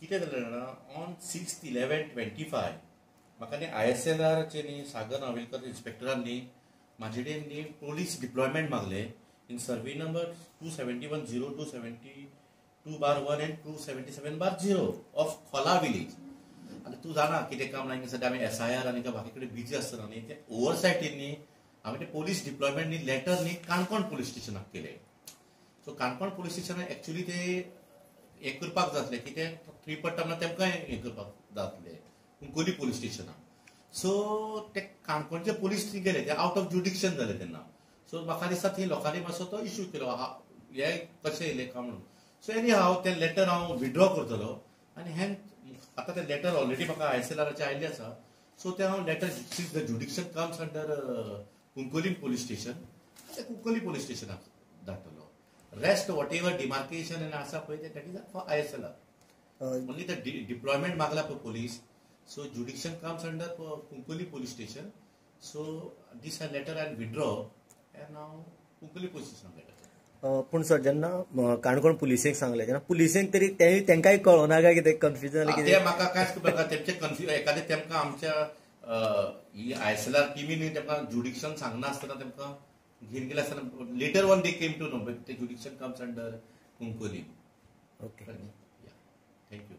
कितें जालें जाणा ऑन 6/11/25 म्हाका न्ही ISLRचे न्ही सागर नावेलकर इन्स्पेक्टरान न्ही म्हाजे कडेन न्ही पुलीस डिप्लॉयमेंट मागले in survey number 271-0272/1 and 277/0 of Khola village. आतां तूं जाणा कितें काम ना सद्या आमी SIR आनी बाकी कडेन बिजी आसतना न्ही ते ओवरसायटीन न्ही हांवें ते पुलीस डिप्लॉयमेंट न्ही लेटर न्ही काणकोण पुलीस स्टेशनाक केले. सो काणकोण पुलीस स्टेशनाक एक्चुअली ते हें करपाक जातलें कितें फ्री पडटा म्हणून तेमकां हें करपाक जातलें कुंकोली पुलीस स्टेशनाक. सो ते काणकोणचे पुलीस गेले ते आउट ऑफ ज्युडिक्शन जाले तेन्ना. सो म्हाका दिसता थंय लोकांनी मातसो तो इश्यू केलो हे कशें येयलें काय म्हणून. सो एनी हांव तें लेटर हांव विड्रॉ करतलो आनी हें आतां तें लेटर ऑलरेडी म्हाका ISLRचे आयिल्लें आसा. सो तें हांव letter the jurisdiction comes under Kunkolli police station ते कुंकोली पुलीस स्टेशनाक धाडटलो. रेस्ट वॉट एवर डिमार्केशन आसा पळय ते that is for ISLR. Only the deployment मागला पळय police. So jurisdiction comes under Kunkolli police station. So this letter I withdraw and हांव Kunkolli police स्टेशनाक लेटर. पूण सर जेन्ना काणकोण पुलिसेक सांगलें तेन्ना पुलिसेक तरी तेंकाय कळना काय कितें कन्फ्युजन जालें कितें म्हाका कांयच खबर तेमचें कन्फ्युजन एखादें तेमकां आमच्या ही ISLR टिमीन तेमकां ज्युडिक्शन सांगनासतना तेमकां घेवन गेले आसतना letter one they came to know ते jurisdiction comes under Kunkolli. Okay thank you.